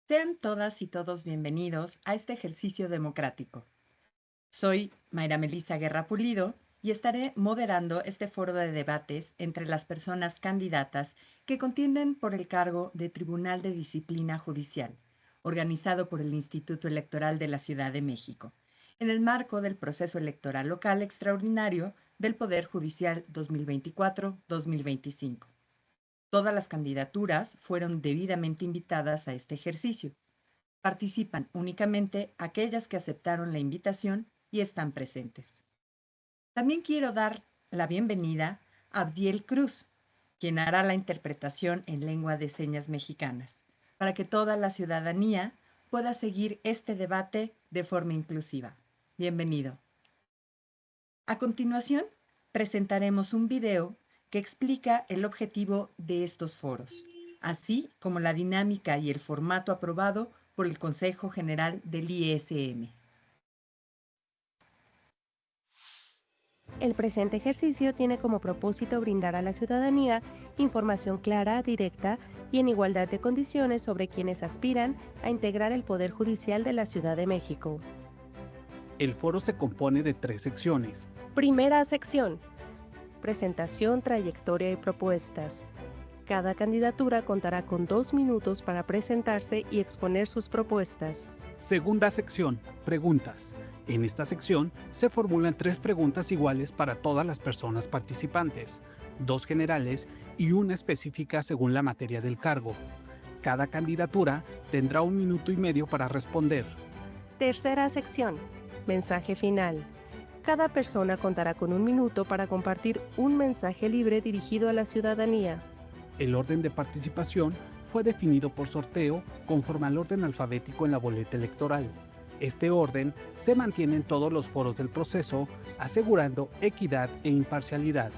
Sean todas y todos bienvenidos a este ejercicio democrático. Soy Mayra Melisa Guerra Pulido y estaré moderando este foro de debates entre las personas candidatas que contienden por el cargo de Tribunal de Disciplina Judicial, organizado por el Instituto Electoral de la Ciudad de México, en el marco del proceso electoral local extraordinario del Poder Judicial 2024-2025. Todas las candidaturas fueron debidamente invitadas a este ejercicio. Participan únicamente aquellas que aceptaron la invitación y están presentes. También quiero dar la bienvenida a Abdiel Cruz, quien hará la interpretación en lengua de señas mexicanas, para que toda la ciudadanía pueda seguir este debate de forma inclusiva. Bienvenido. A continuación, presentaremos un video que explica el objetivo de estos foros, así como la dinámica y el formato aprobado por el Consejo General del ISM. El presente ejercicio tiene como propósito brindar a la ciudadanía información clara, directa y en igualdad de condiciones sobre quienes aspiran a integrar el Poder Judicial de la Ciudad de México. El foro se compone de 3 secciones. Primera sección. Presentación, trayectoria y propuestas. Cada candidatura contará con 2 minutos para presentarse y exponer sus propuestas. Segunda sección, preguntas. En esta sección se formulan 3 preguntas iguales para todas las personas participantes, 2 generales y una específica según la materia del cargo. Cada candidatura tendrá 1 minuto y medio para responder. Tercera sección. Mensaje final. Cada persona contará con 1 minuto para compartir un mensaje libre dirigido a la ciudadanía. El orden de participación fue definido por sorteo conforme al orden alfabético en la boleta electoral. Este orden se mantiene en todos los foros del proceso, asegurando equidad e imparcialidad.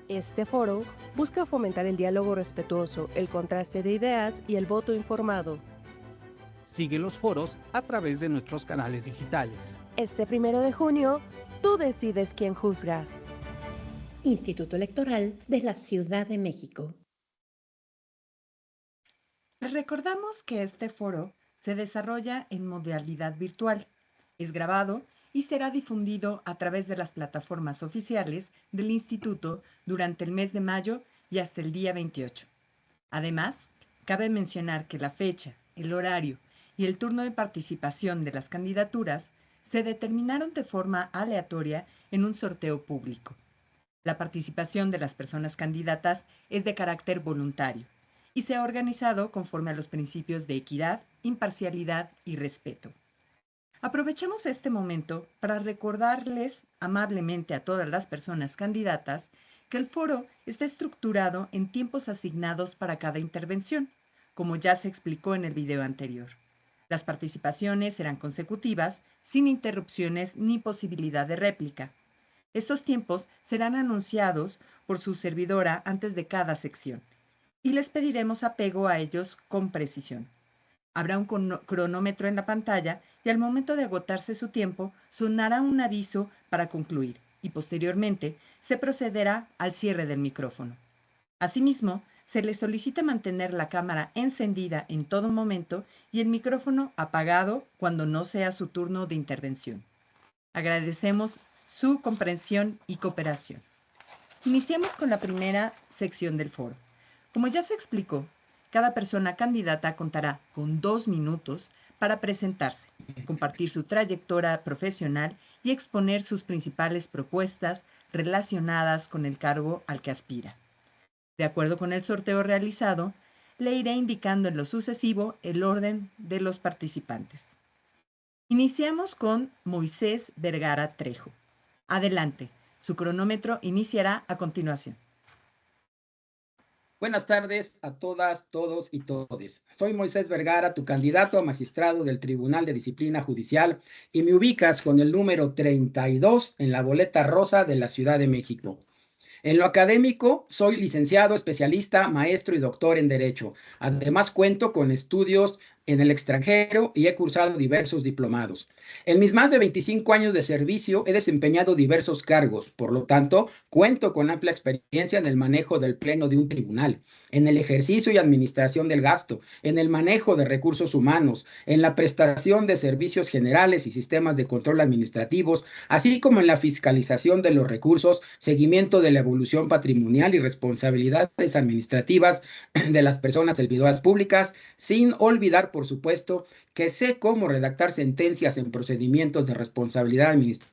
Este foro busca fomentar el diálogo respetuoso, el contraste de ideas y el voto informado. Sigue los foros a través de nuestros canales digitales. Este 1 de junio, tú decides quién juzga. Instituto Electoral de la Ciudad de México. Les recordamos que este foro se desarrolla en modalidad virtual, es grabado y será difundido a través de las plataformas oficiales del Instituto durante el mes de mayo y hasta el día 28. Además, cabe mencionar que la fecha, el horario y el turno de participación de las candidaturas se determinaron de forma aleatoria en un sorteo público. La participación de las personas candidatas es de carácter voluntario y se ha organizado conforme a los principios de equidad, imparcialidad y respeto. Aprovechemos este momento para recordarles amablemente a todas las personas candidatas que el foro está estructurado en tiempos asignados para cada intervención, como ya se explicó en el video anterior. Las participaciones serán consecutivas, sin interrupciones ni posibilidad de réplica. Estos tiempos serán anunciados por su servidora antes de cada sección y les pediremos apego a ellos con precisión. Habrá un cronómetro en la pantalla y al momento de agotarse su tiempo sonará un aviso para concluir y posteriormente se procederá al cierre del micrófono. Asimismo, se les solicita mantener la cámara encendida en todo momento y el micrófono apagado cuando no sea su turno de intervención. Agradecemos su comprensión y cooperación. Iniciamos con la primera sección del foro. Como ya se explicó, cada persona candidata contará con 2 minutos para presentarse, compartir su trayectoria profesional y exponer sus principales propuestas relacionadas con el cargo al que aspira. De acuerdo con el sorteo realizado, le iré indicando en lo sucesivo el orden de los participantes. Iniciamos con Moisés Vergara Trejo. Adelante, su cronómetro iniciará a continuación. Buenas tardes a todas, todos y todes. Soy Moisés Vergara, tu candidato a magistrado del Tribunal de Disciplina Judicial, y me ubicas con el número 32 en la boleta rosa de la Ciudad de México. En lo académico, soy licenciado, especialista, maestro y doctor en Derecho. Además, cuento con estudios en el extranjero y he cursado diversos diplomados. En mis más de 25 años de servicio he desempeñado diversos cargos, por lo tanto, cuento con amplia experiencia en el manejo del pleno de un tribunal, en el ejercicio y administración del gasto, en el manejo de recursos humanos, en la prestación de servicios generales y sistemas de control administrativos, así como en la fiscalización de los recursos, seguimiento de la evolución patrimonial y responsabilidades administrativas de las personas servidoras públicas, sin olvidar, por supuesto, que sé cómo redactar sentencias en procedimientos de responsabilidad administrativa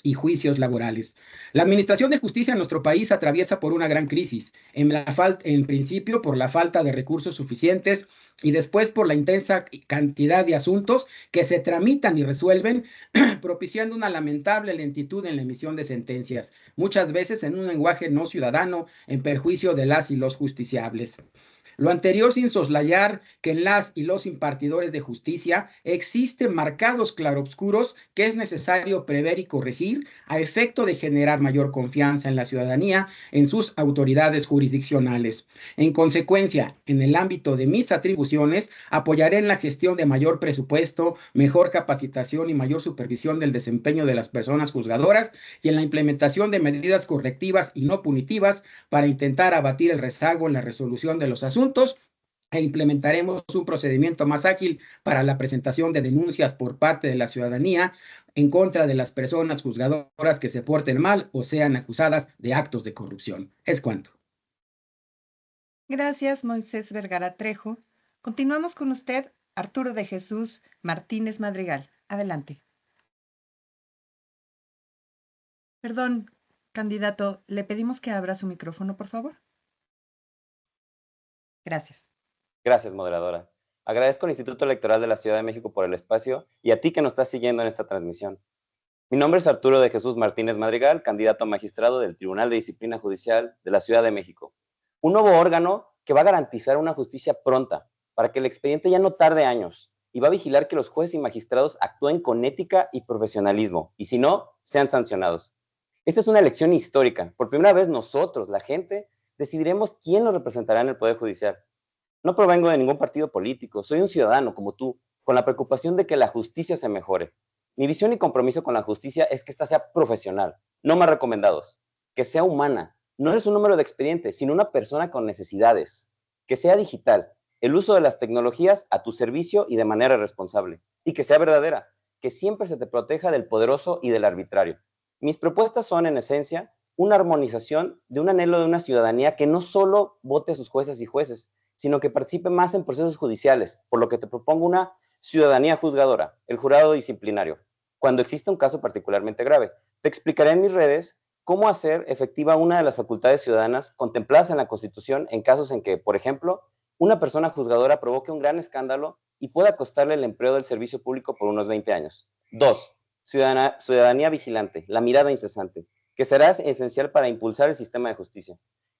y juicios laborales. La administración de justicia en nuestro país atraviesa por una gran crisis, en principio por la falta de recursos suficientes y después por la intensa cantidad de asuntos que se tramitan y resuelven, propiciando una lamentable lentitud en la emisión de sentencias, muchas veces en un lenguaje no ciudadano, en perjuicio de las y los justiciables. Lo anterior sin soslayar que en las y los impartidores de justicia existen marcados claroscuros que es necesario prever y corregir a efecto de generar mayor confianza en la ciudadanía en sus autoridades jurisdiccionales. En consecuencia, en el ámbito de mis atribuciones, apoyaré en la gestión de mayor presupuesto, mejor capacitación y mayor supervisión del desempeño de las personas juzgadoras y en la implementación de medidas correctivas y no punitivas para intentar abatir el rezago en la resolución de los asuntos e implementaremos un procedimiento más ágil para la presentación de denuncias por parte de la ciudadanía en contra de las personas juzgadoras que se porten mal o sean acusadas de actos de corrupción. Es cuanto. Gracias, Moisés Vergara Trejo. Continuamos con usted, Arturo de Jesús Martínez Madrigal. Adelante. Perdón, candidato, le pedimos que abra su micrófono, por favor. Gracias. Gracias, moderadora. Agradezco al Instituto Electoral de la Ciudad de México por el espacio y a ti que nos estás siguiendo en esta transmisión. Mi nombre es Arturo de Jesús Martínez Madrigal, candidato a magistrado del Tribunal de Disciplina Judicial de la Ciudad de México. Un nuevo órgano que va a garantizar una justicia pronta para que el expediente ya no tarde años y va a vigilar que los jueces y magistrados actúen con ética y profesionalismo y si no, sean sancionados. Esta es una elección histórica. Por primera vez nosotros, la gente, decidiremos quién nos representará en el Poder Judicial. No provengo de ningún partido político, soy un ciudadano como tú, con la preocupación de que la justicia se mejore. Mi visión y compromiso con la justicia es que ésta sea profesional, no más recomendados, que sea humana. No eres un número de expediente, sino una persona con necesidades. Que sea digital, el uso de las tecnologías a tu servicio y de manera responsable. Y que sea verdadera, que siempre se te proteja del poderoso y del arbitrario. Mis propuestas son, en esencia, una armonización de un anhelo de una ciudadanía que no solo vote a sus jueces y jueces, sino que participe más en procesos judiciales, por lo que te propongo una ciudadanía juzgadora, el jurado disciplinario, cuando exista un caso particularmente grave. Te explicaré en mis redes cómo hacer efectiva una de las facultades ciudadanas contempladas en la Constitución en casos en que, por ejemplo, una persona juzgadora provoque un gran escándalo y pueda costarle el empleo del servicio público por unos 20 años. 2. Ciudadanía vigilante, la mirada incesante, que será esencial para impulsar el sistema de justicia.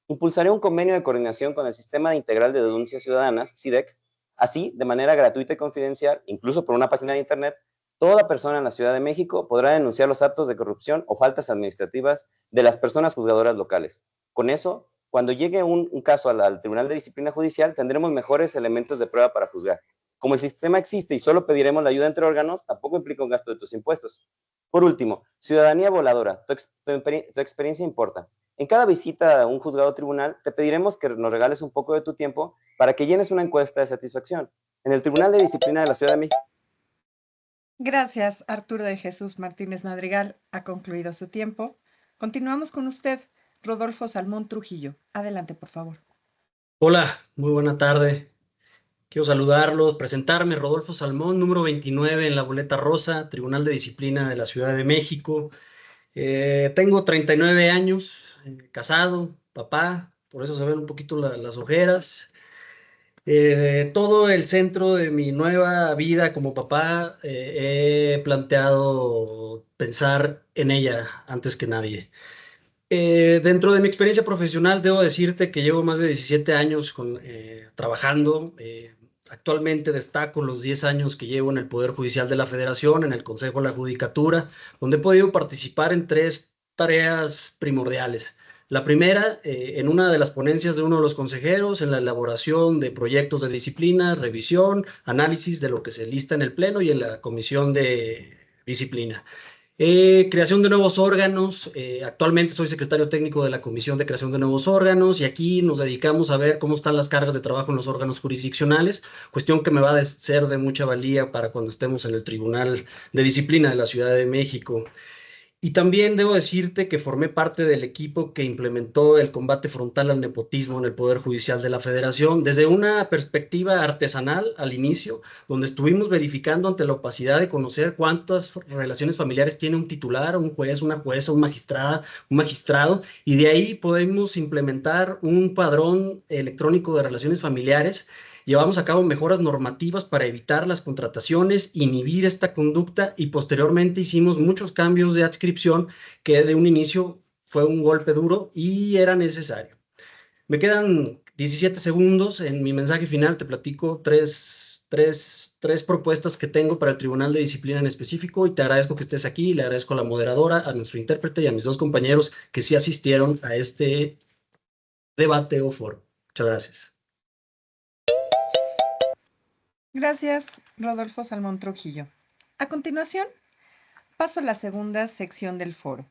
Impulsaré un convenio de coordinación con el Sistema Integral de Denuncias Ciudadanas, SIDEC. Así, de manera gratuita y confidencial, incluso por una página de internet, toda persona en la Ciudad de México podrá denunciar los actos de corrupción o faltas administrativas de las personas juzgadoras locales. Con eso, cuando llegue un caso al Tribunal de Disciplina Judicial, tendremos mejores elementos de prueba para juzgar. Como el sistema existe y solo pediremos la ayuda entre órganos, tampoco implica un gasto de tus impuestos. Por último, ciudadanía voladora. Tu experiencia importa. En cada visita a un juzgado o tribunal, te pediremos que nos regales un poco de tu tiempo para que llenes una encuesta de satisfacción. En el Tribunal de Disciplina de la Ciudad de México. Gracias, Arturo de Jesús Martínez Madrigal. Ha concluido su tiempo. Continuamos con usted, Rodolfo Salmón Trujillo. Adelante, por favor. Hola, muy buena tarde. Quiero saludarlos, presentarme, Rodolfo Salmón, número 29 en la boleta rosa, Tribunal de Disciplina de la Ciudad de México. Tengo 39 años, casado, papá, por eso se ven un poquito las ojeras. Todo el centro de mi nueva vida como papá he planteado pensar en ella antes que nadie. Dentro de mi experiencia profesional debo decirte que llevo más de 17 años trabajando. Actualmente destaco los 10 años que llevo en el Poder Judicial de la Federación, en el Consejo de la Judicatura, donde he podido participar en 3 tareas primordiales. La primera, en una de las ponencias de uno de los consejeros, en la elaboración de proyectos de disciplina, revisión, análisis de lo que se lista en el Pleno y en la Comisión de Disciplina. Creación de nuevos órganos. Actualmente soy secretario técnico de la Comisión de Creación de Nuevos Órganos y aquí nos dedicamos a ver cómo están las cargas de trabajo en los órganos jurisdiccionales, cuestión que me va a ser de mucha valía para cuando estemos en el Tribunal de Disciplina de la Ciudad de México. Y también debo decirte que formé parte del equipo que implementó el combate frontal al nepotismo en el Poder Judicial de la Federación, desde una perspectiva artesanal al inicio, donde estuvimos verificando ante la opacidad de conocer cuántas relaciones familiares tiene un titular, un juez, una jueza, un magistrado, y de ahí podemos implementar un padrón electrónico de relaciones familiares. Llevamos a cabo mejoras normativas para evitar las contrataciones, inhibir esta conducta y posteriormente hicimos muchos cambios de adscripción que de un inicio fue un golpe duro y era necesario. Me quedan 17 segundos. En mi mensaje final te platico tres propuestas que tengo para el Tribunal de Disciplina en específico y te agradezco que estés aquí, le agradezco a la moderadora, a nuestro intérprete y a mis dos compañeros que sí asistieron a este debate o foro. Muchas gracias. Gracias, Rodolfo Salmón Trujillo. A continuación, paso a la segunda sección del foro.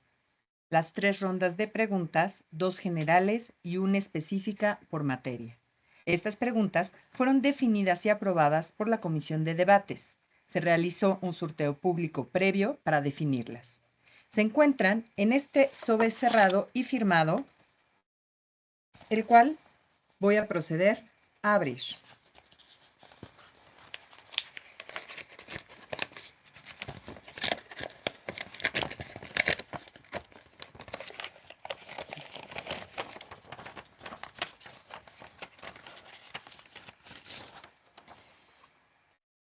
Las 3 rondas de preguntas, 2 generales y una específica por materia. Estas preguntas fueron definidas y aprobadas por la Comisión de Debates. Se realizó un sorteo público previo para definirlas. Se encuentran en este sobre cerrado y firmado, el cual voy a proceder a abrir.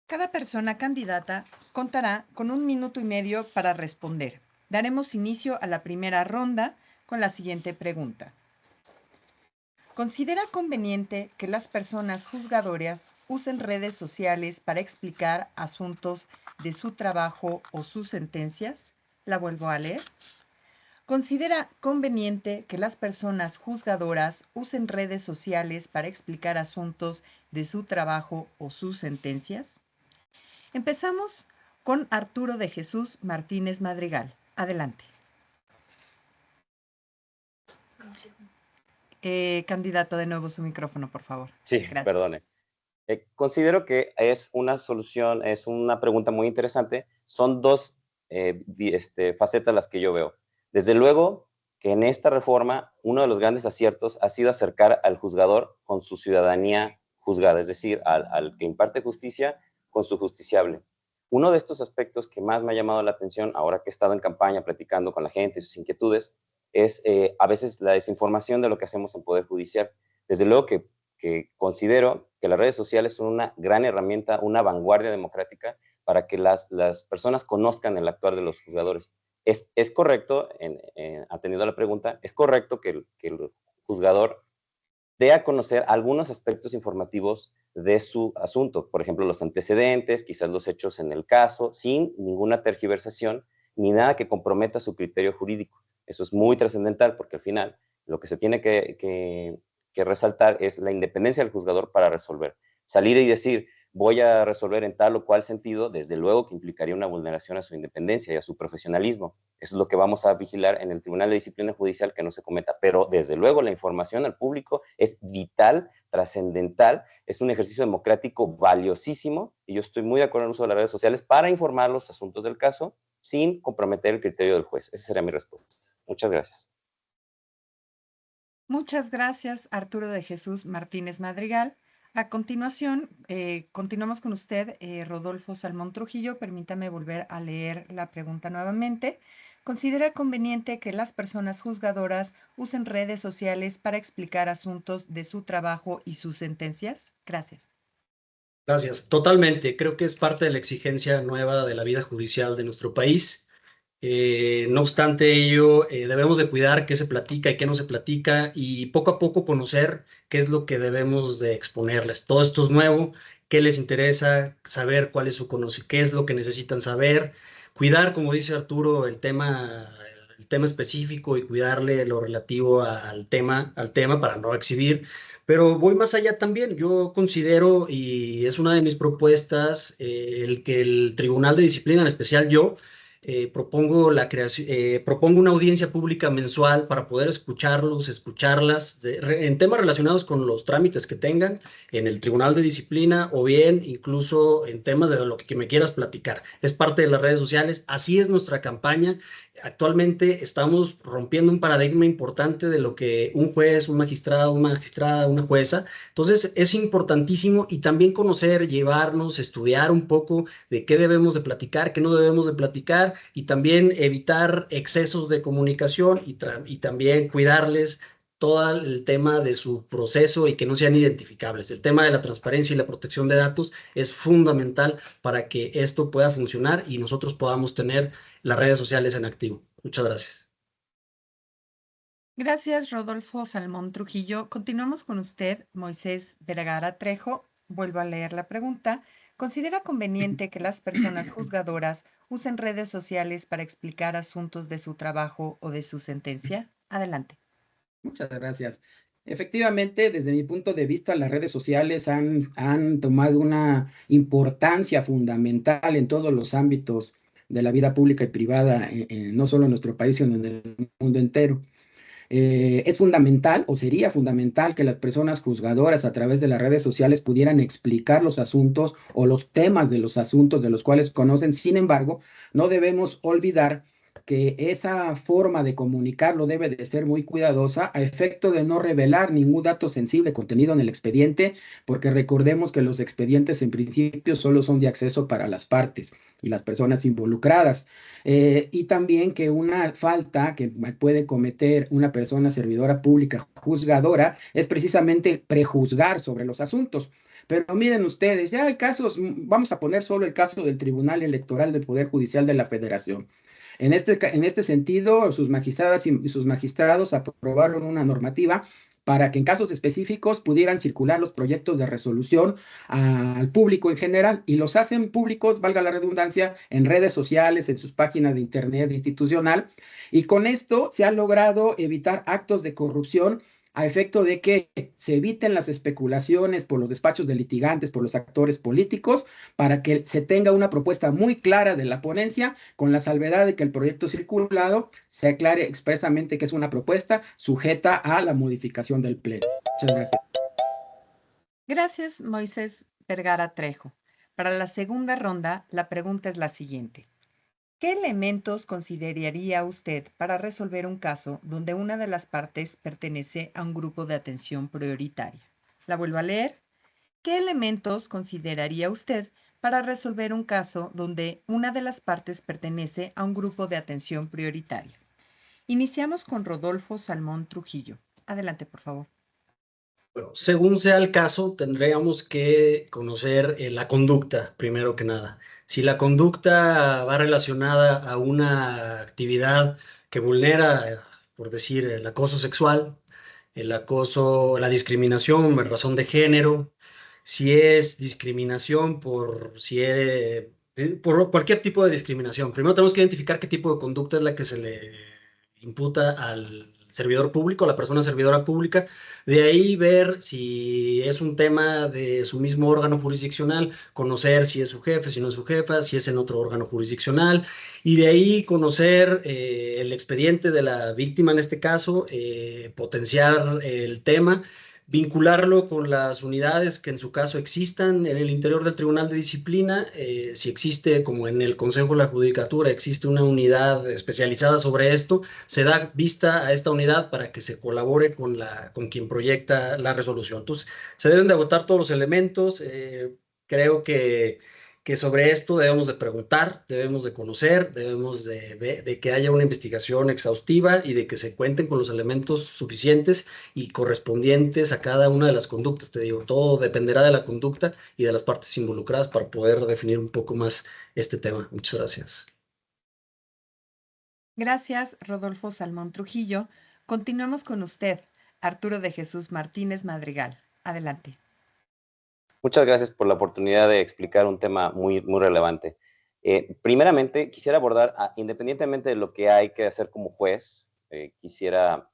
Cada persona candidata contará con 1 minuto y medio para responder. Daremos inicio a la primera ronda con la siguiente pregunta. ¿Considera conveniente que las personas juzgadoras usen redes sociales para explicar asuntos de su trabajo o sus sentencias? La vuelvo a leer. ¿Considera conveniente que las personas juzgadoras usen redes sociales para explicar asuntos de su trabajo o sus sentencias? Empezamos con Arturo de Jesús Martínez Madrigal. Adelante. Candidato, de nuevo su micrófono, por favor. Sí, Gracias. perdone. Considero que es una solución, es una pregunta muy interesante. Son 2 facetas las que yo veo. Desde luego que en esta reforma uno de los grandes aciertos ha sido acercar al juzgador con su ciudadanía juzgada, es decir, al que imparte justicia con su justiciable. Uno de estos aspectos que más me ha llamado la atención, ahora que he estado en campaña platicando con la gente y sus inquietudes, es a veces la desinformación de lo que hacemos en Poder Judicial. Desde luego que considero que las redes sociales son una gran herramienta, una vanguardia democrática para que las personas conozcan el actuar de los juzgadores. Es correcto, atendiendo a la pregunta, es correcto que el juzgador dé a conocer algunos aspectos informativos de su asunto, por ejemplo, los antecedentes, quizás los hechos en el caso, sin ninguna tergiversación ni nada que comprometa su criterio jurídico. Eso es muy trascendental porque al final lo que se tiene que resaltar es la independencia del juzgador para resolver. Salir y decir, voy a resolver en tal o cual sentido, desde luego que implicaría una vulneración a su independencia y a su profesionalismo. Eso es lo que vamos a vigilar en el Tribunal de Disciplina Judicial, que no se cometa. Pero desde luego la información al público es vital, trascendental, es un ejercicio democrático valiosísimo y yo estoy muy de acuerdo en el uso de las redes sociales para informar los asuntos del caso sin comprometer el criterio del juez. Esa sería mi respuesta. Muchas gracias. Muchas gracias, Arturo de Jesús Martínez Madrigal. A continuación, continuamos con usted, Rodolfo Salmón Trujillo. Permítame volver a leer la pregunta nuevamente. ¿Considera conveniente que las personas juzgadoras usen redes sociales para explicar asuntos de su trabajo y sus sentencias? Gracias. Gracias. Totalmente. Creo que es parte de la exigencia nueva de la vida judicial de nuestro país. No obstante ello, debemos de cuidar qué se platica y qué no se platica y poco a poco conocer qué es lo que debemos de exponerles. Todo esto es nuevo, qué les interesa, saber cuál es su conocimiento, qué es lo que necesitan saber, cuidar, como dice Arturo, el tema el tema específico y cuidarle lo relativo al tema para no exhibir. Pero voy más allá también. Yo considero, y es una de mis propuestas, el que el Tribunal de Disciplina, en especial yo, propongo una audiencia pública mensual para poder escucharlas en temas relacionados con los trámites que tengan en el Tribunal de Disciplina o bien incluso en temas de lo que me quieras platicar. Es parte de las redes sociales, así es nuestra campaña. Actualmente estamos rompiendo un paradigma importante de lo que un juez, un magistrado, una magistrada, una jueza. Entonces es importantísimo y también conocer, llevarnos, estudiar un poco de qué debemos de platicar, qué no debemos de platicar y también evitar excesos de comunicación y también cuidarles todo el tema de su proceso y que no sean identificables. El tema de la transparencia y la protección de datos es fundamental para que esto pueda funcionar y nosotros podamos tener las redes sociales en activo. Muchas gracias. Gracias, Rodolfo Salmón Trujillo. Continuamos con usted, Moisés Vergara Trejo. Vuelvo a leer la pregunta. ¿Considera conveniente que las personas juzgadoras usen redes sociales para explicar asuntos de su trabajo o de su sentencia? Adelante. Muchas gracias. Efectivamente, desde mi punto de vista, las redes sociales han tomado una importancia fundamental en todos los ámbitos de la vida pública y privada, no solo en nuestro país, sino en el mundo entero. Es fundamental o sería fundamental que las personas juzgadoras a través de las redes sociales pudieran explicar los asuntos o los temas de los asuntos de los cuales conocen. Sin embargo, no debemos olvidar que esa forma de comunicarlo debe de ser muy cuidadosa a efecto de no revelar ningún dato sensible contenido en el expediente, porque recordemos que los expedientes en principio solo son de acceso para las partes y las personas involucradas. Y también que una falta que puede cometer una persona servidora pública juzgadora es precisamente prejuzgar sobre los asuntos. Pero miren ustedes, ya hay casos, vamos a poner solo el caso del Tribunal Electoral del Poder Judicial de la Federación. En este sentido, sus magistradas y sus magistrados aprobaron una normativa para que en casos específicos pudieran circular los proyectos de resolución al público en general y los hacen públicos, valga la redundancia, en redes sociales, en sus páginas de internet institucional, y con esto se ha logrado evitar actos de corrupción a efecto de que se eviten las especulaciones por los despachos de litigantes, por los actores políticos, para que se tenga una propuesta muy clara de la ponencia, con la salvedad de que el proyecto circulado se aclare expresamente que es una propuesta sujeta a la modificación del Pleno. Muchas gracias. Gracias, Moisés Vergara Trejo. Para la segunda ronda, la pregunta es la siguiente. ¿Qué elementos consideraría usted para resolver un caso donde una de las partes pertenece a un grupo de atención prioritaria? La vuelvo a leer. ¿Qué elementos consideraría usted para resolver un caso donde una de las partes pertenece a un grupo de atención prioritaria? Iniciamos con Rodolfo Salmón Trujillo. Adelante, por favor. Bueno, según sea el caso, tendríamos que conocer la conducta, primero que nada. Si la conducta va relacionada a una actividad que vulnera, por decir, el acoso sexual, el acoso, la discriminación por razón de género, si es discriminación por cualquier tipo de discriminación. Primero tenemos que identificar qué tipo de conducta es la que se le imputa al servidor público, a la persona servidora pública. De ahí ver si es un tema de su mismo órgano jurisdiccional, conocer si es su jefe, si no es su jefa, si es en otro órgano jurisdiccional, y de ahí conocer el expediente de la víctima en este caso, potenciar el tema, vincularlo con las unidades que en su caso existan en el interior del Tribunal de Disciplina, si existe, como en el Consejo de la Judicatura, existe una unidad especializada sobre esto, se da vista a esta unidad para que se colabore con quien proyecta la resolución. Entonces, se deben de agotar todos los elementos. Creo que sobre esto debemos de preguntar, debemos de conocer, debemos de que haya una investigación exhaustiva y de que se cuenten con los elementos suficientes y correspondientes a cada una de las conductas. Te digo, todo dependerá de la conducta y de las partes involucradas para poder definir un poco más este tema. Muchas gracias. Gracias, Rodolfo Salmón Trujillo. Continuamos con usted, Arturo de Jesús Martínez Madrigal. Adelante. Muchas gracias por la oportunidad de explicar un tema muy, muy relevante. Primeramente, quisiera abordar, independientemente de lo que hay que hacer como juez, quisiera,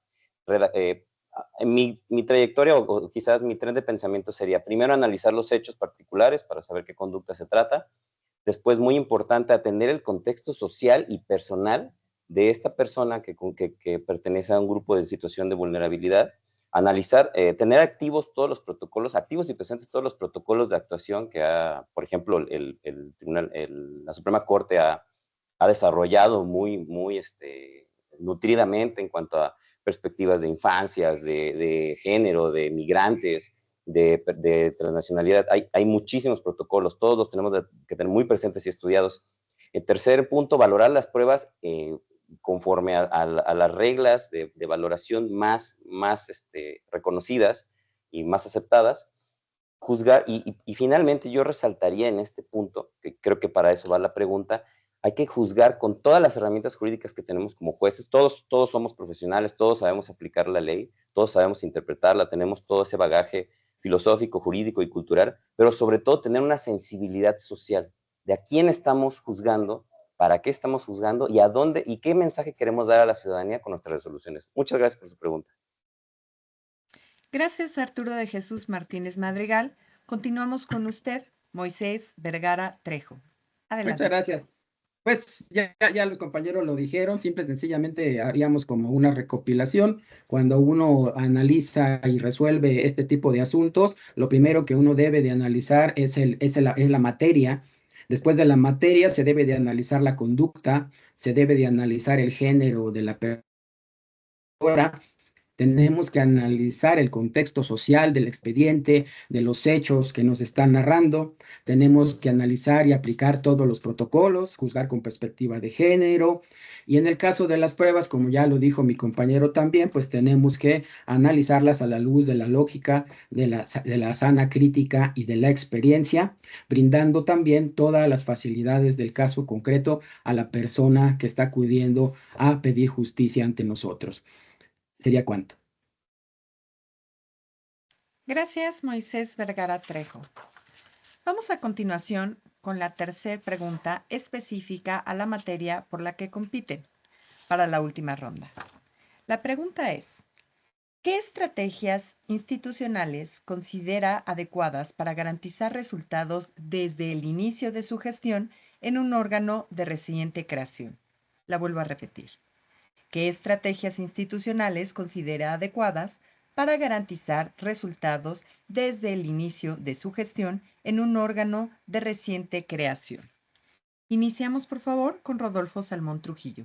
mi trayectoria o quizás mi tren de pensamiento sería primero analizar los hechos particulares para saber qué conducta se trata. Después, muy importante, atender el contexto social y personal de esta persona que pertenece a un grupo de situación de vulnerabilidad. Analizar, tener activos todos los protocolos, activos y presentes todos los protocolos de actuación que por ejemplo, la Suprema Corte ha desarrollado muy nutridamente en cuanto a perspectivas de infancias, de género, de migrantes, de transnacionalidad. Hay muchísimos protocolos, todos los tenemos que tener muy presentes y estudiados. El tercer punto, valorar las pruebas conforme a las reglas de valoración más reconocidas y más aceptadas. Juzgar, y finalmente yo resaltaría en este punto, que creo que para eso va la pregunta, hay que juzgar con todas las herramientas jurídicas que tenemos como jueces. Todos somos profesionales, todos sabemos aplicar la ley, todos sabemos interpretarla, tenemos todo ese bagaje filosófico, jurídico y cultural, pero sobre todo tener una sensibilidad social de a quién estamos juzgando, para qué estamos juzgando y a dónde y qué mensaje queremos dar a la ciudadanía con nuestras resoluciones. Muchas gracias por su pregunta. Gracias, Arturo de Jesús Martínez Madrigal. Continuamos con usted, Moisés Vergara Trejo. Adelante. Muchas gracias. Pues ya los compañeros lo dijeron, simple y sencillamente haríamos como una recopilación. Cuando uno analiza y resuelve este tipo de asuntos, lo primero que uno debe de analizar es la materia. Después de la materia se debe de analizar la conducta, se debe de analizar el género de la persona. Tenemos que analizar el contexto social del expediente, de los hechos que nos están narrando. Tenemos que analizar y aplicar todos los protocolos, juzgar con perspectiva de género. Y en el caso de las pruebas, como ya lo dijo mi compañero también, pues tenemos que analizarlas a la luz de la lógica, de la sana crítica y de la experiencia, brindando también todas las facilidades del caso concreto a la persona que está acudiendo a pedir justicia ante nosotros. ¿Sería cuánto? Gracias, Moisés Vergara Trejo. Vamos a continuación con la tercera pregunta específica a la materia por la que compiten para la última ronda. La pregunta es, ¿qué estrategias institucionales considera adecuadas para garantizar resultados desde el inicio de su gestión en un órgano de reciente creación? La vuelvo a repetir. ¿Qué estrategias institucionales considera adecuadas para garantizar resultados desde el inicio de su gestión en un órgano de reciente creación? Iniciamos, por favor, con Rodolfo Salmón Trujillo.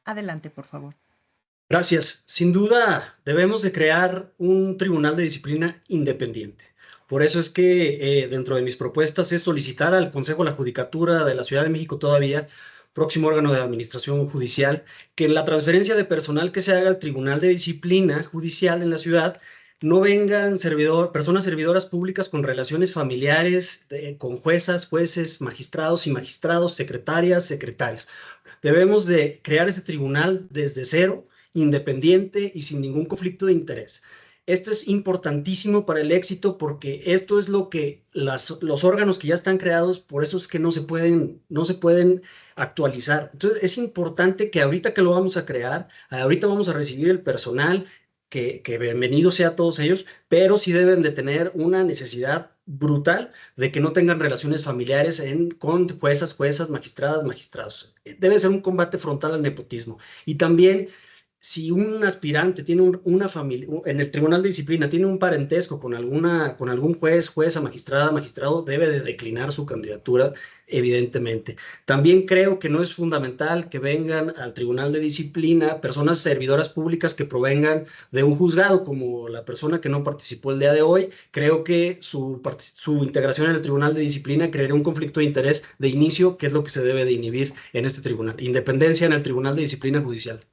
Adelante, por favor. Gracias. Sin duda, debemos de crear un tribunal de disciplina independiente. Por eso es que dentro de mis propuestas es solicitar al Consejo de la Judicatura de la Ciudad de México todavía, próximo órgano de administración judicial, que en la transferencia de personal que se haga al Tribunal de Disciplina Judicial en la ciudad, no vengan personas servidoras públicas con relaciones familiares, con juezas, jueces, magistrados y magistrados, secretarias, secretarios. Debemos de crear ese tribunal desde cero, independiente y sin ningún conflicto de interés. Esto es importantísimo para el éxito porque esto es lo que los órganos que ya están creados, por eso es que no se pueden actualizar. Entonces es importante que ahorita que lo vamos a crear, ahorita vamos a recibir el personal, que bienvenido sea a todos ellos, pero sí deben de tener una necesidad brutal de que no tengan relaciones familiares con juezas, magistrados. Debe ser un combate frontal al nepotismo. Y también, si un aspirante tiene una familia, en el Tribunal de Disciplina tiene un parentesco con algún jueza, magistrado, debe de declinar su candidatura, evidentemente. También creo que no es fundamental que vengan al Tribunal de Disciplina personas servidoras públicas que provengan de un juzgado, como la persona que no participó el día de hoy. Creo que su integración en el Tribunal de Disciplina crearía un conflicto de interés de inicio, que es lo que se debe de inhibir en este tribunal. Independencia en el Tribunal de Disciplina Judicial.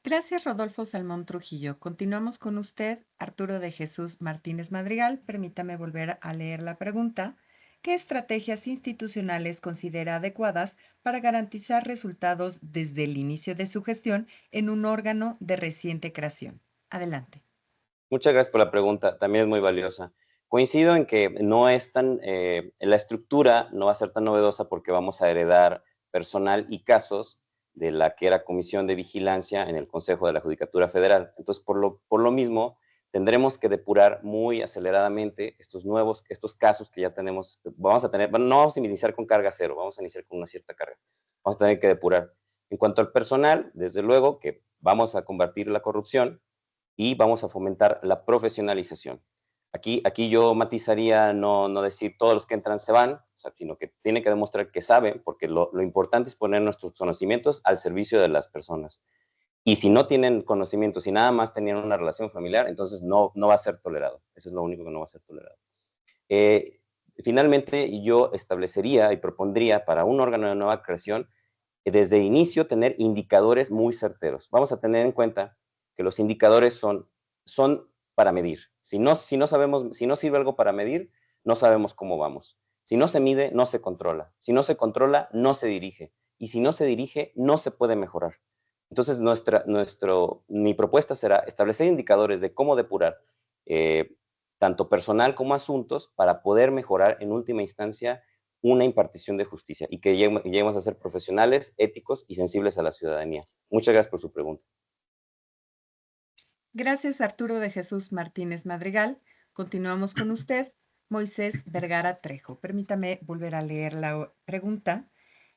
Gracias, Rodolfo Salmón Trujillo. Continuamos con usted, Arturo de Jesús Martínez Madrigal. Permítame volver a leer la pregunta. ¿Qué estrategias institucionales considera adecuadas para garantizar resultados desde el inicio de su gestión en un órgano de reciente creación? Adelante. Muchas gracias por la pregunta, también es muy valiosa. Coincido en que no es tan, la estructura no va a ser tan novedosa porque vamos a heredar personal y casos de la que era Comisión de Vigilancia en el Consejo de la Judicatura Federal. Entonces, por lo mismo, tendremos que depurar muy aceleradamente estos casos que ya tenemos. No vamos a iniciar con carga cero, vamos a iniciar con una cierta carga. Vamos a tener que depurar. En cuanto al personal, desde luego que vamos a combatir la corrupción y vamos a fomentar la profesionalización. Aquí yo matizaría no decir todos los que entran se van, o sea, sino que tienen que demostrar que saben, porque lo importante es poner nuestros conocimientos al servicio de las personas. Y si no tienen conocimientos y nada más tenían una relación familiar, entonces no va a ser tolerado. Eso es lo único que no va a ser tolerado. Finalmente, yo establecería y propondría para un órgano de nueva creación, desde inicio, tener indicadores muy certeros. Vamos a tener en cuenta que los indicadores son para medir. Si no sirve algo para medir, no sabemos cómo vamos. Si no se mide, no se controla. Si no se controla, no se dirige. Y si no se dirige, no se puede mejorar. Entonces, mi propuesta será establecer indicadores de cómo depurar tanto personal como asuntos para poder mejorar en última instancia una impartición de justicia y que lleguemos a ser profesionales, éticos y sensibles a la ciudadanía. Muchas gracias por su pregunta. Gracias, Arturo de Jesús Martínez Madrigal. Continuamos con usted, Moisés Vergara Trejo. Permítame volver a leer la pregunta.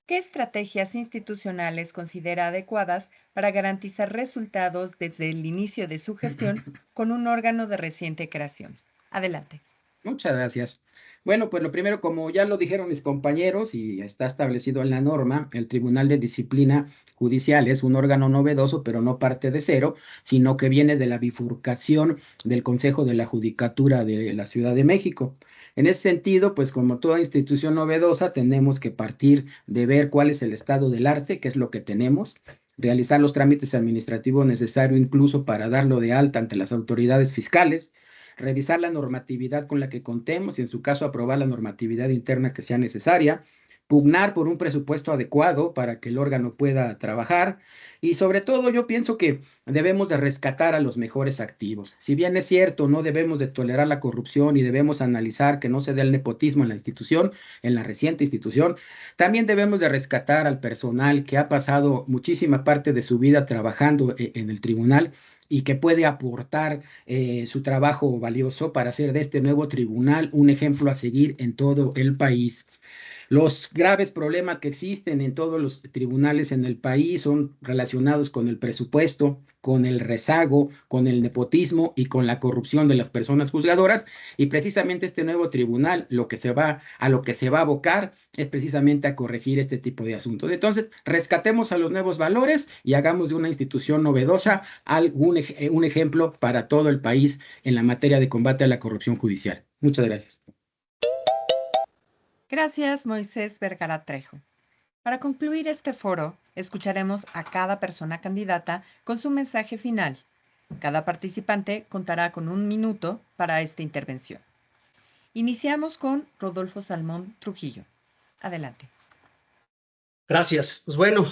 ¿Qué estrategias institucionales considera adecuadas para garantizar resultados desde el inicio de su gestión con un órgano de reciente creación? Adelante. Muchas gracias. Bueno, pues lo primero, como ya lo dijeron mis compañeros y está establecido en la norma, el Tribunal de Disciplina Judicial es un órgano novedoso, pero no parte de cero, sino que viene de la bifurcación del Consejo de la Judicatura de la Ciudad de México. En ese sentido, pues como toda institución novedosa, tenemos que partir de ver cuál es el estado del arte, qué es lo que tenemos, realizar los trámites administrativos necesarios incluso para darlo de alta ante las autoridades fiscales, revisar la normatividad con la que contemos y en su caso aprobar la normatividad interna que sea necesaria, pugnar por un presupuesto adecuado para que el órgano pueda trabajar y sobre todo yo pienso que debemos de rescatar a los mejores activos. Si bien es cierto, no debemos de tolerar la corrupción y debemos analizar que no se dé el nepotismo en la institución, en la reciente institución, también debemos de rescatar al personal que ha pasado muchísima parte de su vida trabajando en el tribunal y que puede aportar su trabajo valioso para hacer de este nuevo tribunal un ejemplo a seguir en todo el país. Los graves problemas que existen en todos los tribunales en el país son relacionados con el presupuesto, con el rezago, con el nepotismo y con la corrupción de las personas juzgadoras. Y precisamente este nuevo tribunal lo que se va a abocar es precisamente a corregir este tipo de asuntos. Entonces, rescatemos a los nuevos valores y hagamos de una institución novedosa un ejemplo para todo el país en la materia de combate a la corrupción judicial. Muchas gracias. Gracias, Moisés Vergara Trejo. Para concluir este foro, escucharemos a cada persona candidata con su mensaje final. Cada participante contará con 1 minuto para esta intervención. Iniciamos con Rodolfo Salmón Trujillo. Adelante. Gracias. Pues bueno,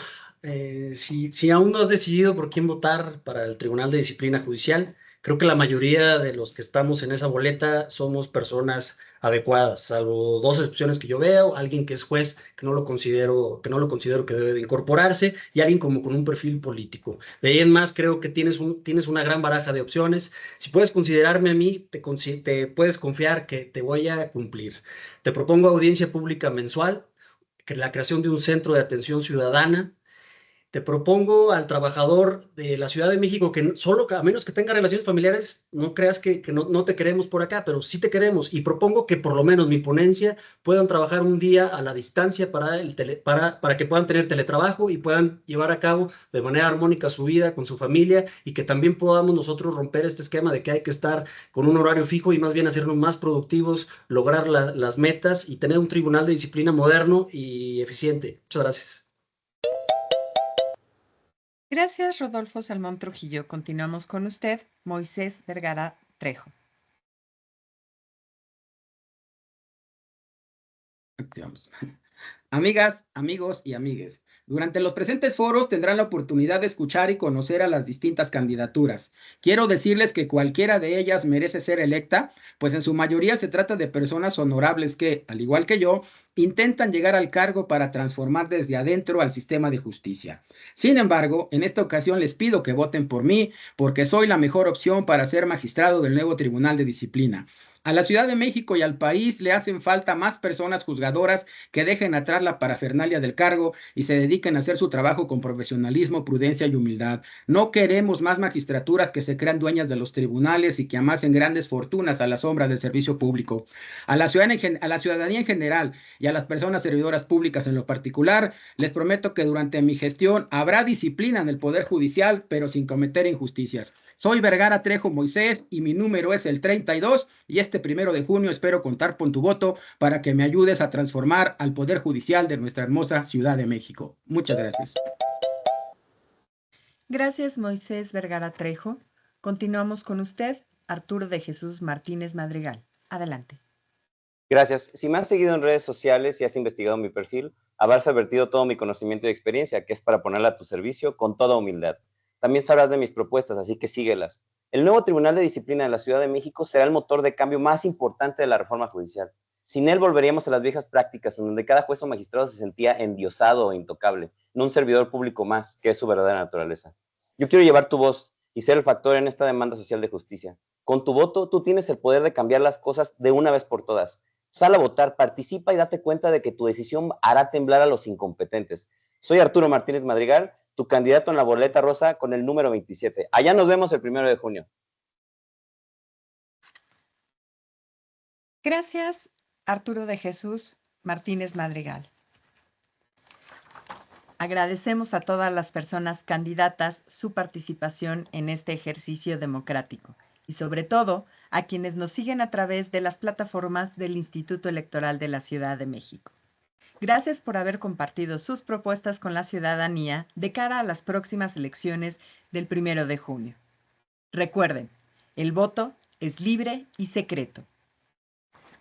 si aún no has decidido por quién votar para el Tribunal de Disciplina Judicial, creo que la mayoría de los que estamos en esa boleta somos personas adecuadas, salvo 2 excepciones que yo veo, alguien que es juez que no lo considero que debe de incorporarse y alguien como con un perfil político. De ahí en más creo que tienes una gran baraja de opciones. Si puedes considerarme a mí, te puedes confiar que te voy a cumplir. Te propongo audiencia pública mensual, la creación de un centro de atención ciudadana. Te propongo al trabajador de la Ciudad de México que solo, a menos que tenga relaciones familiares, no creas que no te queremos por acá, pero sí te queremos. Y propongo que por lo menos mi ponencia puedan trabajar un día a la distancia para que puedan tener teletrabajo y puedan llevar a cabo de manera armónica su vida con su familia y que también podamos nosotros romper este esquema de que hay que estar con un horario fijo y más bien hacernos más productivos, lograr las metas y tener un tribunal de disciplina moderno y eficiente. Muchas gracias. Gracias, Rodolfo Salmón Trujillo. Continuamos con usted, Moisés Vergara Trejo. Activamos. Amigas, amigos y amigues, Durante los presentes foros tendrán la oportunidad de escuchar y conocer a las distintas candidaturas. Quiero decirles que cualquiera de ellas merece ser electa, pues en su mayoría se trata de personas honorables que, al igual que yo, intentan llegar al cargo para transformar desde adentro al sistema de justicia. Sin embargo, en esta ocasión les pido que voten por mí, porque soy la mejor opción para ser magistrado del nuevo Tribunal de Disciplina. A la Ciudad de México y al país le hacen falta más personas juzgadoras que dejen atrás la parafernalia del cargo y se dediquen a hacer su trabajo con profesionalismo, prudencia y humildad. No queremos más magistraturas que se crean dueñas de los tribunales y que amasen grandes fortunas a la sombra del servicio público. A la ciudadanía en general y a las personas servidoras públicas en lo particular, les prometo que durante mi gestión habrá disciplina en el Poder Judicial, pero sin cometer injusticias. Soy Vergara Trejo Moisés y mi número es el 32 y este 1 de junio espero contar con tu voto para que me ayudes a transformar al Poder Judicial de nuestra hermosa Ciudad de México. Muchas gracias. Gracias, Moisés Vergara Trejo. Continuamos con usted, Arturo de Jesús Martínez Madrigal. Adelante. Gracias. Si me has seguido en redes sociales y has investigado mi perfil, habrás advertido todo mi conocimiento y experiencia, que es para ponerla a tu servicio con toda humildad. También sabrás de mis propuestas, así que síguelas. El nuevo Tribunal de Disciplina de la Ciudad de México será el motor de cambio más importante de la reforma judicial. Sin él volveríamos a las viejas prácticas, en donde cada juez o magistrado se sentía endiosado o intocable, no un servidor público más, que es su verdadera naturaleza. Yo quiero llevar tu voz y ser el factor en esta demanda social de justicia. Con tu voto, tú tienes el poder de cambiar las cosas de una vez por todas. Sal a votar, participa y date cuenta de que tu decisión hará temblar a los incompetentes. Soy Arturo Martínez Madrigal, tu candidato en la boleta rosa con el número 27. Allá nos vemos el 1 de junio. Gracias, Arturo de Jesús Martínez Madrigal. Agradecemos a todas las personas candidatas su participación en este ejercicio democrático y sobre todo a quienes nos siguen a través de las plataformas del Instituto Electoral de la Ciudad de México. Gracias por haber compartido sus propuestas con la ciudadanía de cara a las próximas elecciones del 1 de junio. Recuerden, el voto es libre y secreto.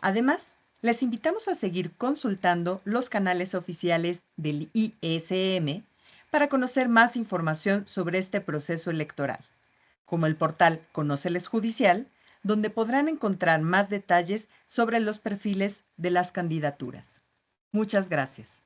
Además, les invitamos a seguir consultando los canales oficiales del ISM para conocer más información sobre este proceso electoral, como el portal Conóceles Judicial, donde podrán encontrar más detalles sobre los perfiles de las candidaturas. Muchas gracias.